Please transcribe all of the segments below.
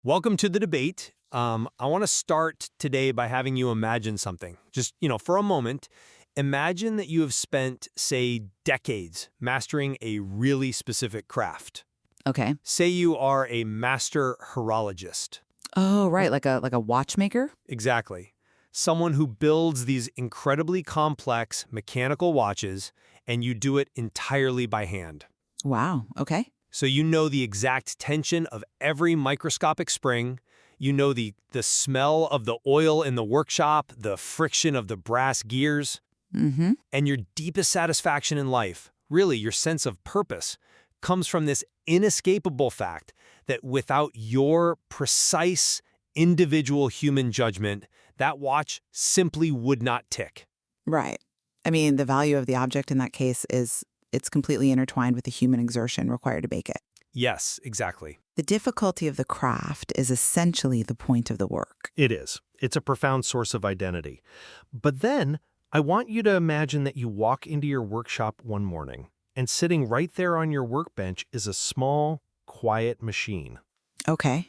Welcome to the debate. I want to start today by having you imagine something. Just, for a moment, imagine that you have spent, say, decades mastering a really specific craft. Okay. Say you are a master horologist. Oh, right, like a watchmaker? Exactly. Someone who builds these incredibly complex mechanical watches, and you do it entirely by hand. Wow, okay. So you know the exact tension of every microscopic spring. You know the smell of the oil in the workshop, the friction of the brass gears. Mm-hmm. And your deepest satisfaction in life, really your sense of purpose, comes from this inescapable fact that without your precise, individual human judgment, that watch simply would not tick. Right. I mean, the value of the object in that case is it's completely intertwined with the human exertion required to make it. Yes, exactly. The difficulty of the craft is essentially the point of the work. It is. It's a profound source of identity. But then, I want you to imagine that you walk into your workshop one morning, and sitting right there on your workbench is a small, quiet machine. Okay.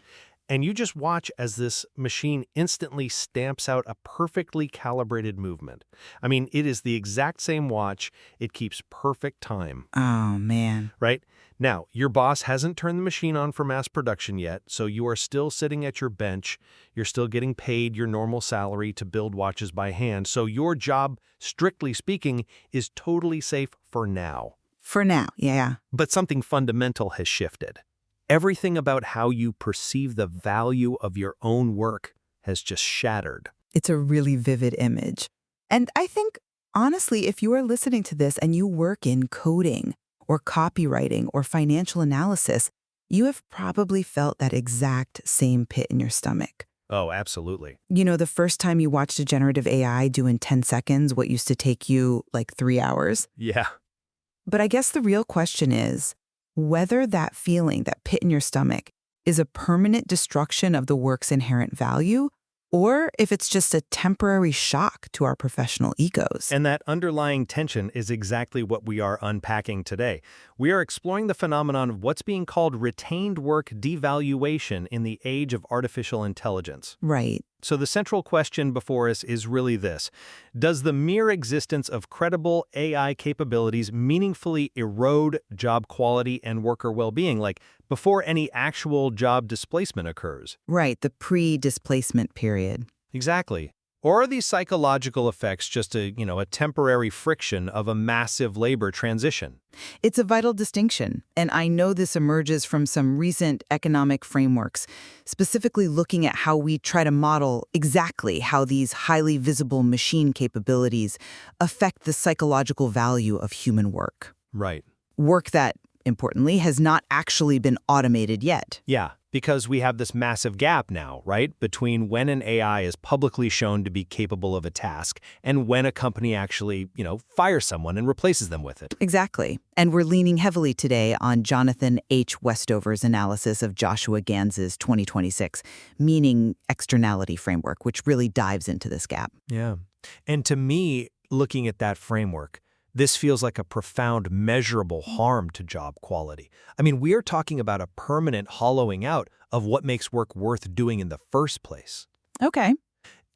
And you just watch as this machine instantly stamps out a perfectly calibrated movement. I mean, it is the exact same watch. It keeps perfect time, Oh, man. right? Now, your boss hasn't turned the machine on for mass production yet, so you are still sitting at your bench. You're still getting paid your normal salary to build watches by hand, so your job, strictly speaking, is totally safe for now. For now, yeah. But something fundamental has shifted. Everything about how you perceive the value of your own work has just shattered. It's a really vivid image. And I think, honestly, if you are listening to this and you work in coding or copywriting or financial analysis, you have probably felt that exact same pit in your stomach. Oh, absolutely. You know, the first time you watched a generative AI do in 10 seconds what used to take you like 3 hours. Yeah. But I guess the real question is whether that feeling, that pit in your stomach, is a permanent destruction of the work's inherent value, or if it's just a temporary shock to our professional egos. And that underlying tension is exactly what we are unpacking today. We are exploring the phenomenon of what's being called retained work devaluation in the age of artificial intelligence. Right. So the central question before us is really this. Does the mere existence of credible AI capabilities meaningfully erode job quality and worker well-being, like before any actual job displacement occurs? Right, the pre-displacement period. Exactly. Or are these psychological effects just a temporary friction of a massive labor transition? It's a vital distinction, and I know this emerges from some recent economic frameworks, specifically looking at how we try to model exactly how these highly visible machine capabilities affect the psychological value of human work. Right. Work that, importantly, has not actually been automated yet. Yeah, because we have this massive gap now, right, between when an AI is publicly shown to be capable of a task and when a company actually, fires someone and replaces them with it. Exactly. And we're leaning heavily today on Jonathan H. Westover's analysis of Joshua Gans's 2026 meaning externality framework, which really dives into this gap. Yeah. And to me, looking at that framework, this feels like a profound, measurable harm to job quality. I mean, we are talking about a permanent hollowing out of what makes work worth doing in the first place. Okay.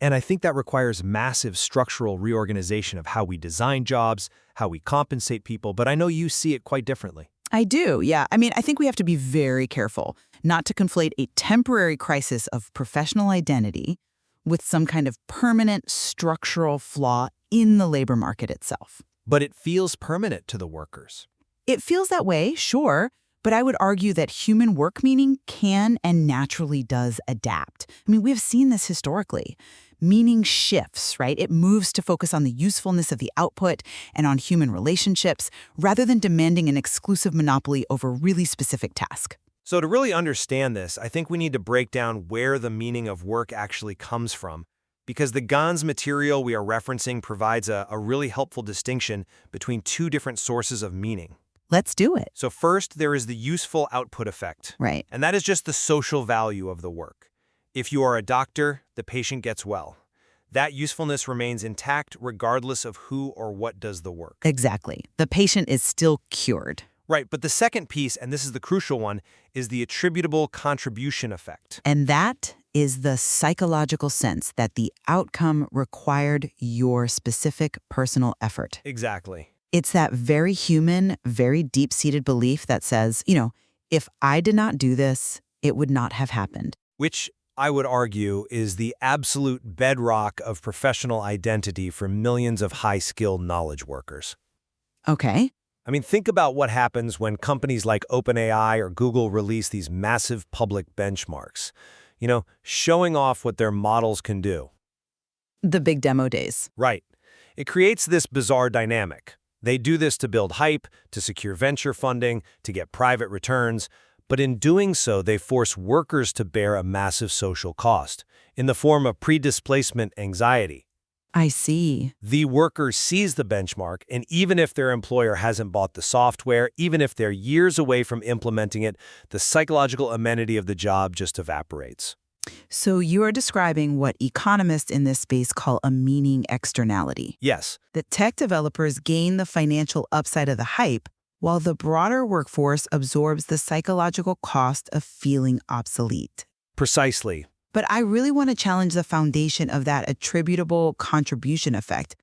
And I think that requires massive structural reorganization of how we design jobs, how we compensate people, but I know you see it quite differently. I do, yeah. I mean, I think we have to be very careful not to conflate a temporary crisis of professional identity with some kind of permanent structural flaw in the labor market itself. But it feels permanent to the workers. It feels that way, sure, but I would argue that human work meaning can and naturally does adapt. I mean, we have seen this historically. Meaning shifts, right? It moves to focus on the usefulness of the output and on human relationships rather than demanding an exclusive monopoly over a really specific task. So to really understand this, I think we need to break down where the meaning of work actually comes from, because the Gans material we are referencing provides a really helpful distinction between two different sources of meaning. Let's do it. So first, there is the useful output effect. Right. And that is just the social value of the work. If you are a doctor, the patient gets well. That usefulness remains intact regardless of who or what does the work. Exactly. The patient is still cured. Right, but the second piece, and this is the crucial one, is the attributable contribution effect. And that is the psychological sense that the outcome required your specific personal effort. Exactly. It's that very human, very deep-seated belief that says, if I did not do this, it would not have happened. Which I would argue is the absolute bedrock of professional identity for millions of high-skilled knowledge workers. Okay. I mean, think about what happens when companies like OpenAI or Google release these massive public benchmarks, showing off what their models can do. The big demo days. Right. It creates this bizarre dynamic. They do this to build hype, to secure venture funding, to get private returns, but in doing so, they force workers to bear a massive social cost in the form of pre-displacement anxiety. I see. The worker sees the benchmark, and even if their employer hasn't bought the software, even if they're years away from implementing it, the psychological amenity of the job just evaporates. So you are describing what economists in this space call a meaning externality. Yes. That tech developers gain the financial upside of the hype, while the broader workforce absorbs the psychological cost of feeling obsolete. Precisely. But I really want to challenge the foundation of that attributable contribution effect.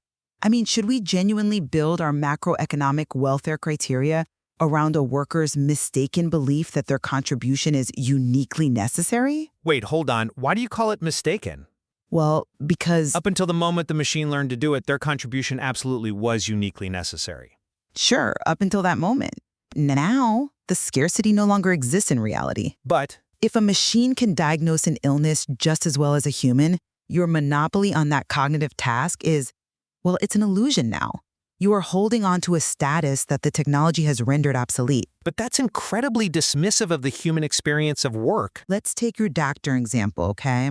I mean, should we genuinely build our macroeconomic welfare criteria around a worker's mistaken belief that their contribution is uniquely necessary? Wait, hold on. Why do you call it mistaken? Well, because... Up until the moment the machine learned to do it, their contribution absolutely was uniquely necessary. Sure, up until that moment. Now, the scarcity no longer exists in reality. But if a machine can diagnose an illness just as well as a human, your monopoly on that cognitive task is, well, it's an illusion now. You are holding on to a status that the technology has rendered obsolete. But that's incredibly dismissive of the human experience of work. Let's take your doctor example, okay?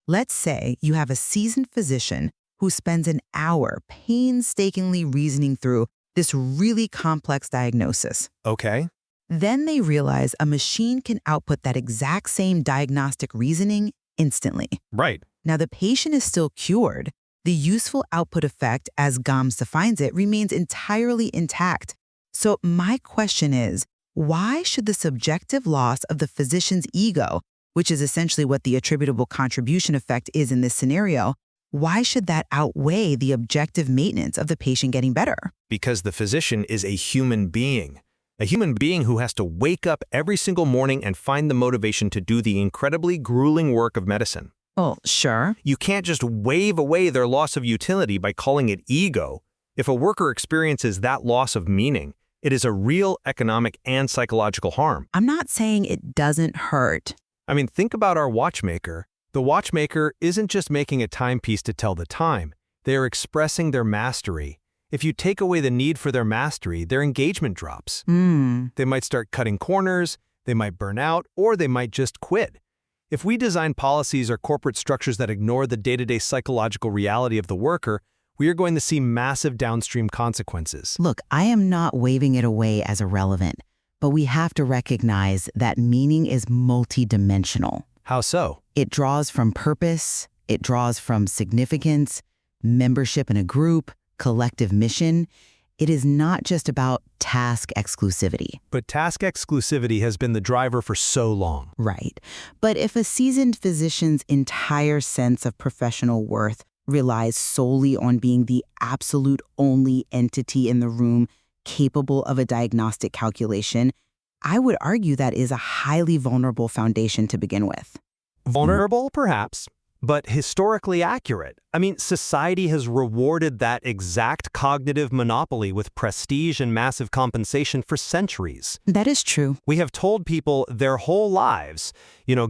Let's say you have a seasoned physician who spends an hour painstakingly reasoning through this really complex diagnosis. okay. Then they realize a machine can output that exact same diagnostic reasoning instantly. Right. Now, the patient is still cured. The useful output effect, as GOMS defines it, remains entirely intact. So my question is, why should the subjective loss of the physician's ego, which is essentially what the attributable contribution effect is in this scenario, why should that outweigh the objective maintenance of the patient getting better? Because the physician is a human being. A human being who has to wake up every single morning and find the motivation to do the incredibly grueling work of medicine. Well, sure. You can't just wave away their loss of utility by calling it ego. If a worker experiences that loss of meaning, it is a real economic and psychological harm. I'm not saying it doesn't hurt. I mean, think about our watchmaker. The watchmaker isn't just making a timepiece to tell the time. They are expressing their mastery. If you take away the need for their mastery, their engagement drops. They might start cutting corners, they might burn out, or they might just quit. If we design policies or corporate structures that ignore the day-to-day psychological reality of the worker, we are going to see massive downstream consequences. Look, I am not waving it away as irrelevant, but we have to recognize that meaning is multidimensional. How so? It draws from purpose, it draws from significance, membership in a group, collective mission. It is not just about task exclusivity. But task exclusivity has been the driver for so long. Right. But if a seasoned physician's entire sense of professional worth relies solely on being the absolute only entity in the room capable of a diagnostic calculation, I would argue that is a highly vulnerable foundation to begin with. Vulnerable, perhaps, but historically accurate. I mean, society has rewarded that exact cognitive monopoly with prestige and massive compensation for centuries. That is true. We have told people their whole lives,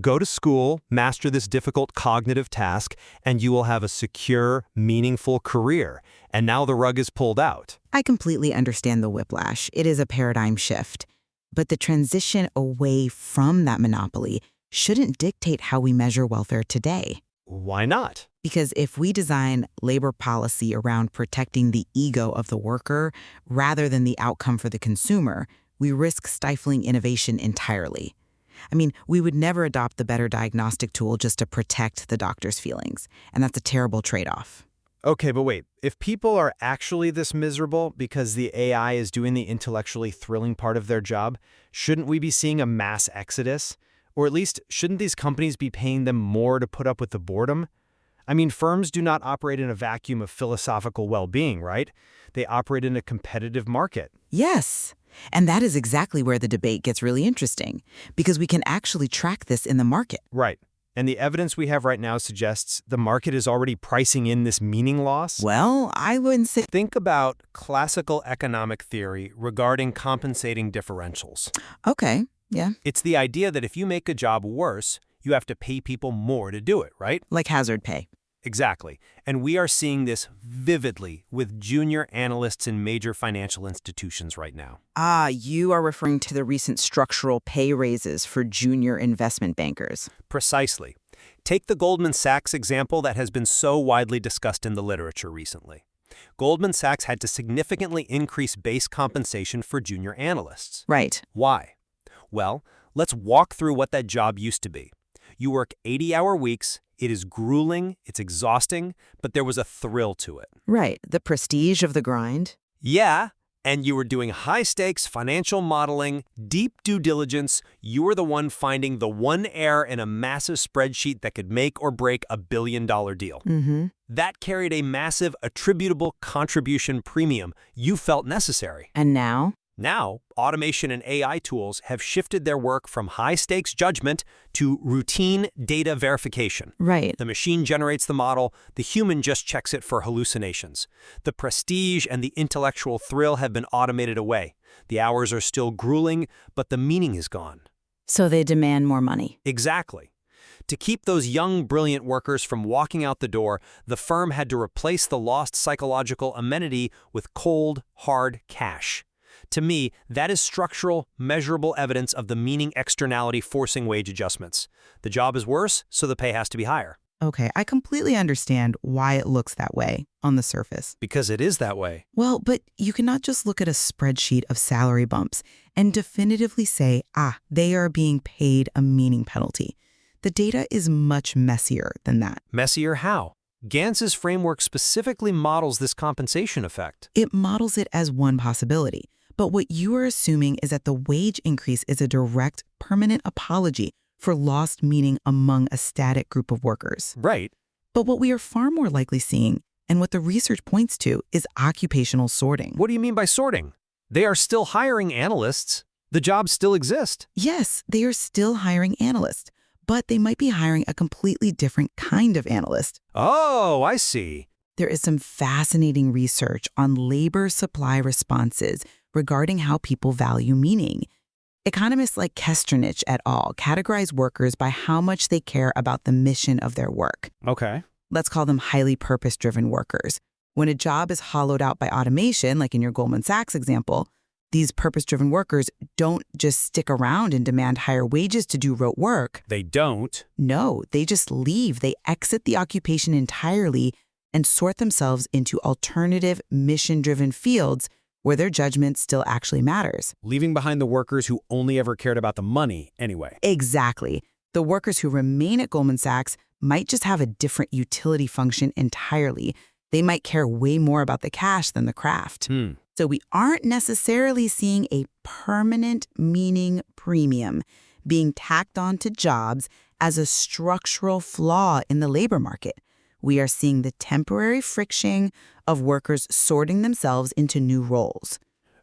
go to school, master this difficult cognitive task, and you will have a secure, meaningful career. And now the rug is pulled out. I completely understand the whiplash. It is a paradigm shift. But the transition away from that monopoly shouldn't dictate how we measure welfare today. Why not? Because if we design labor policy around protecting the ego of the worker rather than the outcome for the consumer, we risk stifling innovation entirely. I mean, we would never adopt the better diagnostic tool just to protect the doctor's feelings, and that's a terrible trade-off. Okay, but wait. If people are actually this miserable because the AI is doing the intellectually thrilling part of their job, shouldn't we be seeing a mass exodus? Or at least, shouldn't these companies be paying them more to put up with the boredom? I mean, firms do not operate in a vacuum of philosophical well-being, right? They operate in a competitive market. Yes. And that is exactly where the debate gets really interesting, because we can actually track this in the market. Right. And the evidence we have right now suggests the market is already pricing in this meaning loss. Well, I wouldn't say... Think about classical economic theory regarding compensating differentials. Okay, yeah. It's the idea that if you make a job worse, you have to pay people more to do it, right? Like hazard pay. Exactly. And we are seeing this vividly with junior analysts in major financial institutions right now. Ah, you are referring to the recent structural pay raises for junior investment bankers. Precisely. Take the Goldman Sachs example that has been so widely discussed in the literature recently. Goldman Sachs had to significantly increase base compensation for junior analysts. Right. Why? Well, let's walk through what that job used to be. You work 80-hour weeks. It is grueling, it's exhausting, but there was a thrill to it. Right. The prestige of the grind. Yeah, and you were doing high-stakes financial modeling, deep due diligence. You were the one finding the one error in a massive spreadsheet that could make or break a billion-dollar deal. Mm-hmm. That carried a massive attributable contribution premium you felt necessary. And now? Now, automation and AI tools have shifted their work from high-stakes judgment to routine data verification. Right. The machine generates the model, the human just checks it for hallucinations. The prestige and the intellectual thrill have been automated away. The hours are still grueling, but the meaning is gone. So they demand more money. Exactly. To keep those young, brilliant workers from walking out the door, the firm had to replace the lost psychological amenity with cold, hard cash. To me, that is structural, measurable evidence of the meaning externality forcing wage adjustments. The job is worse, so the pay has to be higher. Okay, I completely understand why it looks that way on the surface. Because it is that way. Well, but you cannot just look at a spreadsheet of salary bumps and definitively say, they are being paid a meaning penalty. The data is much messier than that. Messier how? Gantz's framework specifically models this compensation effect. It models it as one possibility. But what you are assuming is that the wage increase is a direct, permanent apology for lost meaning among a static group of workers. Right. But what we are far more likely seeing, and what the research points to, is occupational sorting. What do you mean by sorting? They are still hiring analysts. The jobs still exist. Yes, they are still hiring analysts, but they might be hiring a completely different kind of analyst. Oh, I see. There is some fascinating research on labor supply responses regarding how people value meaning. Economists like Kesternich et al. Categorize workers by how much they care about the mission of their work. Okay. Let's call them highly purpose-driven workers. When a job is hollowed out by automation, like in your Goldman Sachs example, these purpose-driven workers don't just stick around and demand higher wages to do rote work. They don't. No, they just leave. They exit the occupation entirely and sort themselves into alternative, mission-driven fields where their judgment still actually matters. Leaving behind the workers who only ever cared about the money anyway. Exactly. The workers who remain at Goldman Sachs might just have a different utility function entirely. They might care way more about the cash than the craft. So we aren't necessarily seeing a permanent meaning premium being tacked onto jobs as a structural flaw in the labor market. We are seeing the temporary friction of workers sorting themselves into new roles.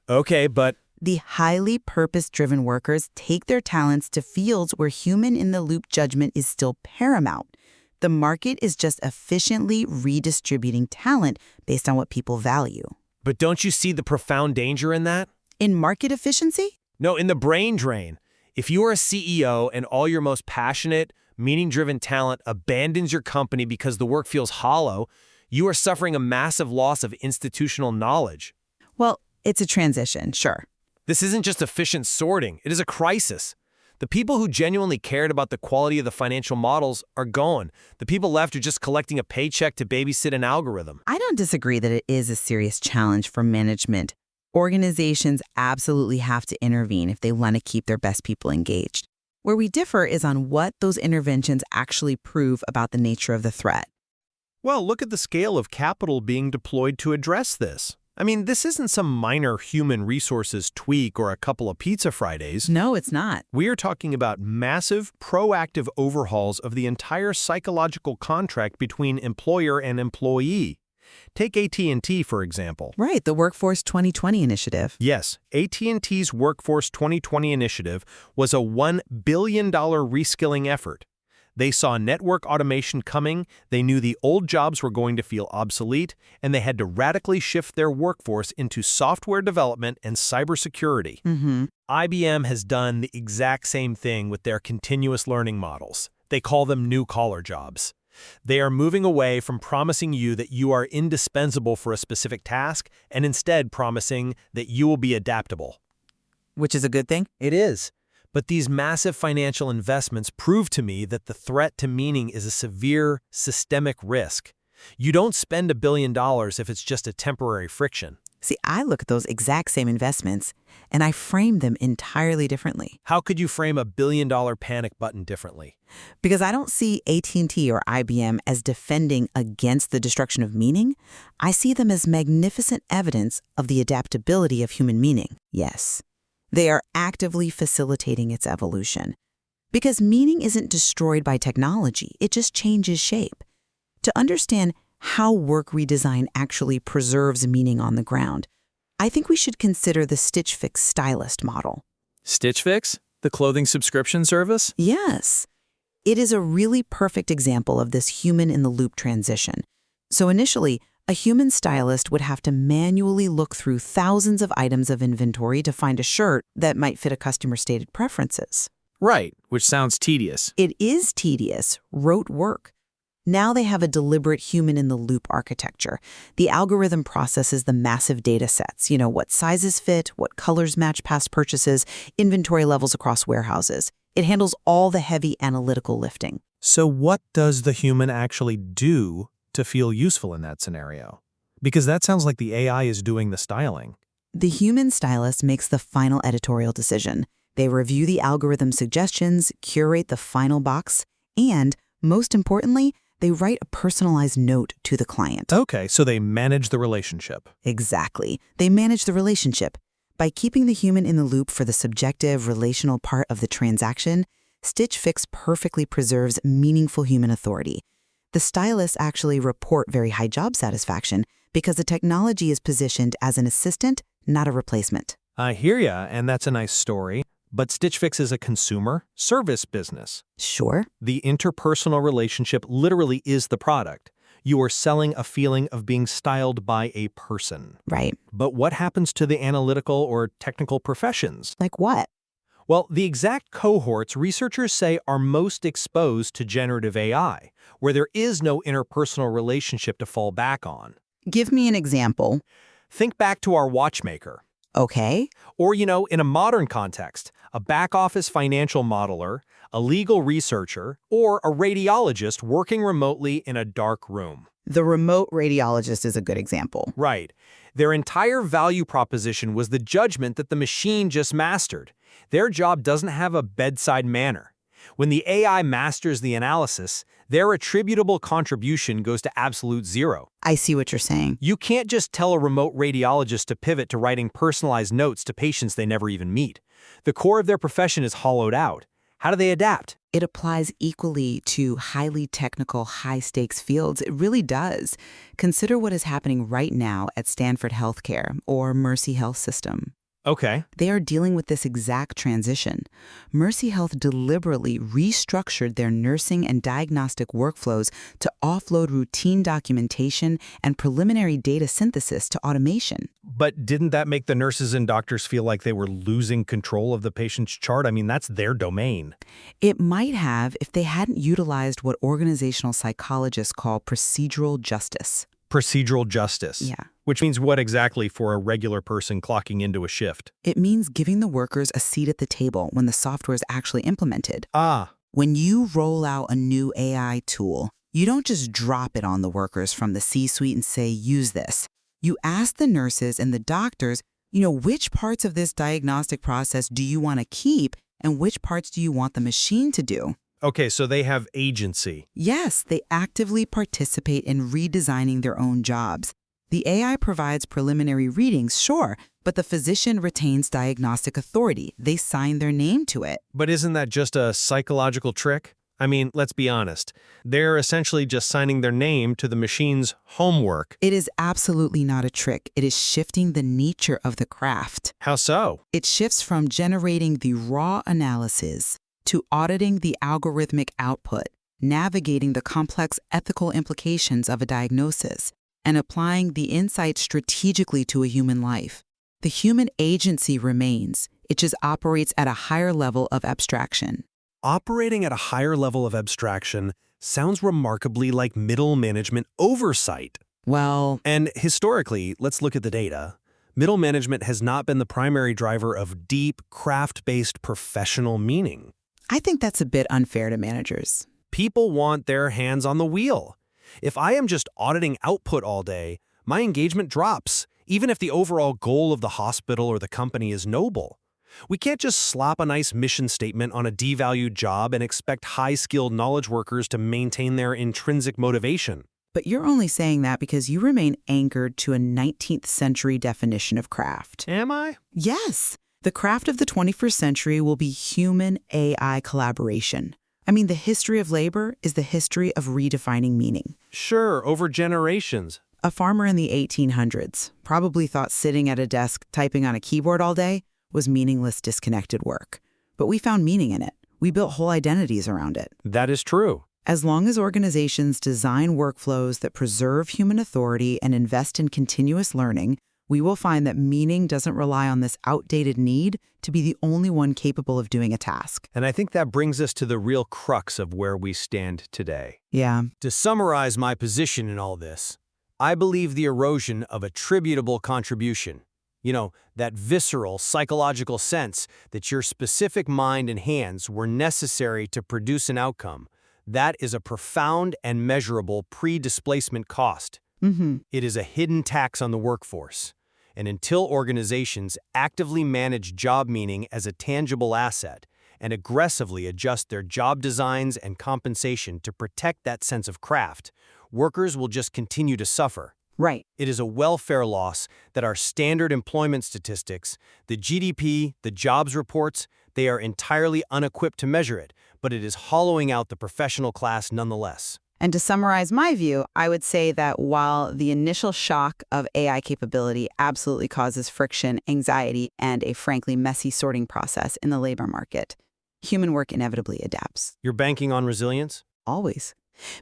Okay, but The highly purpose-driven workers take their talents to fields where human-in-the-loop judgment is still paramount. The market is just efficiently redistributing talent based on what people value. But don't you see the profound danger in that? In market efficiency? No, in the brain drain. If you are a CEO and all your most passionate, meaning-driven talent abandons your company because the work feels hollow, you are suffering a massive loss of institutional knowledge. Well, it's a transition, sure. This isn't just efficient sorting, it is a crisis. The people who genuinely cared about the quality of the financial models are gone. The people left are just collecting a paycheck to babysit an algorithm. I don't disagree that it is a serious challenge for management. Organizations absolutely have to intervene if they want to keep their best people engaged. Where we differ is on what those interventions actually prove about the nature of the threat. Well, look at the scale of capital being deployed to address this. I mean, this isn't some minor human resources tweak or a couple of pizza Fridays. No, it's not. We are talking about massive, proactive overhauls of the entire psychological contract between employer and employee. Take AT&T, for example. Right, the Workforce 2020 initiative. Yes, AT&T's Workforce 2020 initiative was a $1 billion reskilling effort. They saw network automation coming, they knew the old jobs were going to feel obsolete, and they had to radically shift their workforce into software development and cybersecurity. IBM has done the exact same thing with their continuous learning models. They call them new-collar jobs. They are moving away from promising you that you are indispensable for a specific task and instead promising that you will be adaptable. Which is a good thing? It is. But these massive financial investments prove to me that the threat to meaning is a severe, systemic risk. You don't spend $1 billion if it's just a temporary friction. See, I look at those exact same investments, and I frame them entirely differently. How could you frame a $1 billion panic button differently? Because I don't see AT&T or IBM as defending against the destruction of meaning. I see them as magnificent evidence of the adaptability of human meaning. Yes. They are actively facilitating its evolution. Because meaning isn't destroyed by technology, it just changes shape. To understand how work redesign actually preserves meaning on the ground, I think we should consider the Stitch Fix stylist model. Stitch Fix? The clothing subscription service? Yes. It is a really perfect example of this human-in-the-loop transition. So initially, a human stylist would have to manually look through thousands of items of inventory to find a shirt that might fit a customer's stated preferences. Right, which sounds tedious. It is tedious, rote work. Now they have a deliberate human-in-the-loop architecture. The algorithm processes the massive data sets, what sizes fit, what colors match past purchases, inventory levels across warehouses. It handles all the heavy analytical lifting. So what does the human actually do to feel useful in that scenario? Because that sounds like the AI is doing the styling. The human stylist makes the final editorial decision. They review the algorithm suggestions, curate the final box, and, most importantly, they write a personalized note to the client. Okay, so they manage the relationship. Exactly. They manage the relationship. By keeping the human in the loop for the subjective, relational part of the transaction, Stitch Fix perfectly preserves meaningful human authority. The stylists actually report very high job satisfaction because the technology is positioned as an assistant, not a replacement. I hear ya, and that's a nice story. But Stitch Fix is a consumer service business. Sure. The interpersonal relationship literally is the product. You are selling a feeling of being styled by a person. Right. But what happens to the analytical or technical professions? Like what? Well, the exact cohorts researchers say are most exposed to generative AI, where there is no interpersonal relationship to fall back on. Give me an example. Think back to our watchmaker. Okay. Or, in a modern context, a back-office financial modeler, a legal researcher, or a radiologist working remotely in a dark room. The remote radiologist is a good example. Right. Their entire value proposition was the judgment that the machine just mastered. Their job doesn't have a bedside manner. When the AI masters the analysis, their attributable contribution goes to absolute zero. I see what you're saying. You can't just tell a remote radiologist to pivot to writing personalized notes to patients they never even meet. The core of their profession is hollowed out. How do they adapt? It applies equally to highly technical, high-stakes fields. It really does. Consider what is happening right now at Stanford Healthcare or Mercy Health System. Okay. They are dealing with this exact transition. Mercy Health deliberately restructured their nursing and diagnostic workflows to offload routine documentation and preliminary data synthesis to automation. But didn't that make the nurses and doctors feel like they were losing control of the patient's chart? I mean, that's their domain. It might have if they hadn't utilized what organizational psychologists call procedural justice. Procedural justice. Yeah. Which means what exactly for a regular person clocking into a shift? It means giving the workers a seat at the table when the software is actually implemented. Ah. When you roll out a new AI tool, you don't just drop it on the workers from the C-suite and say, use this. You ask the nurses and the doctors, which parts of this diagnostic process do you want to keep and which parts do you want the machine to do? Okay, so they have agency. Yes, they actively participate in redesigning their own jobs. The AI provides preliminary readings, sure, but the physician retains diagnostic authority. They sign their name to it. But isn't that just a psychological trick? I mean, let's be honest. They're essentially just signing their name to the machine's homework. It is absolutely not a trick. It is shifting the nature of the craft. How so? It shifts from generating the raw analysis to auditing the algorithmic output, navigating the complex ethical implications of a diagnosis, and applying the insight strategically to a human life. The human agency remains. It just operates at a higher level of abstraction. Operating at a higher level of abstraction sounds remarkably like middle management oversight. Well, And historically, let's look at the data. Middle management has not been the primary driver of deep, craft-based professional meaning. I think that's a bit unfair to managers. People want their hands on the wheel. If I am just auditing output all day, my engagement drops, even if the overall goal of the hospital or the company is noble. We can't just slap a nice mission statement on a devalued job and expect high-skilled knowledge workers to maintain their intrinsic motivation. But you're only saying that because you remain anchored to a 19th century definition of craft. Am I? Yes, the craft of the 21st century will be human-AI collaboration. I mean, the history of labor is the history of redefining meaning. Sure, over generations. A farmer in the 1800s probably thought sitting at a desk typing on a keyboard all day was meaningless, disconnected work. But we found meaning in it. We built whole identities around it. That is true. As long as organizations design workflows that preserve human authority and invest in continuous learning, we will find that meaning doesn't rely on this outdated need to be the only one capable of doing a task. And I think that brings us to the real crux of where we stand today. Yeah. To summarize my position in all this, I believe the erosion of attributable contribution, that visceral, psychological sense that your specific mind and hands were necessary to produce an outcome, that is a profound and measurable pre-displacement cost. It is a hidden tax on the workforce. And until organizations actively manage job meaning as a tangible asset and aggressively adjust their job designs and compensation to protect that sense of craft, workers will just continue to suffer. Right. It is a welfare loss that our standard employment statistics, the GDP, the jobs reports, they are entirely unequipped to measure it, but it is hollowing out the professional class nonetheless. And to summarize my view, I would say that while the initial shock of AI capability absolutely causes friction, anxiety, and a frankly messy sorting process in the labor market, human work inevitably adapts. You're banking on resilience? Always.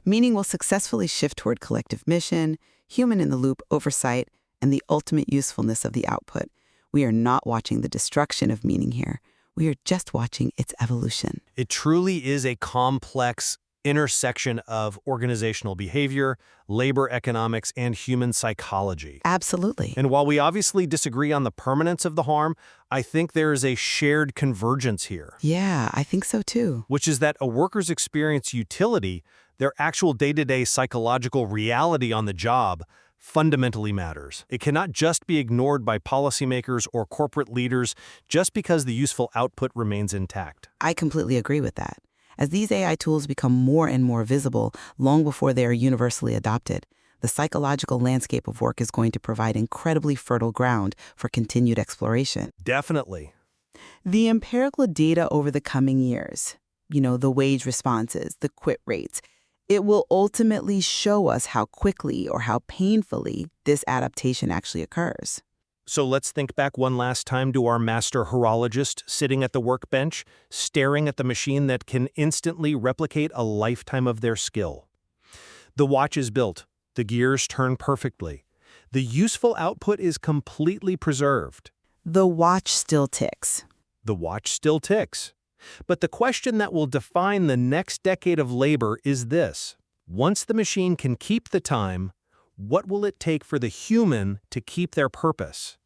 Meaning will successfully shift toward collective mission, human-in-the-loop oversight, and the ultimate usefulness of the output. We are not watching the destruction of meaning here. We are just watching its evolution. It truly is a complex intersection of organizational behavior, labor economics, and human psychology. Absolutely. And while we obviously disagree on the permanence of the harm, I think there is a shared convergence here. Yeah, I think so too. Which is that a worker's experience utility, their actual day-to-day psychological reality on the job, fundamentally matters. It cannot just be ignored by policymakers or corporate leaders just because the useful output remains intact. I completely agree with that. As these AI tools become more and more visible long before they are universally adopted, the psychological landscape of work is going to provide incredibly fertile ground for continued exploration. Definitely. The empirical data over the coming years, the wage responses, the quit rates, it will ultimately show us how quickly or how painfully this adaptation actually occurs. So let's think back one last time to our master horologist sitting at the workbench, staring at the machine that can instantly replicate a lifetime of their skill. The watch is built. The gears turn perfectly. The useful output is completely preserved. The watch still ticks. The watch still ticks. But the question that will define the next decade of labor is this. Once the machine can keep the time, what will it take for the human to keep their purpose?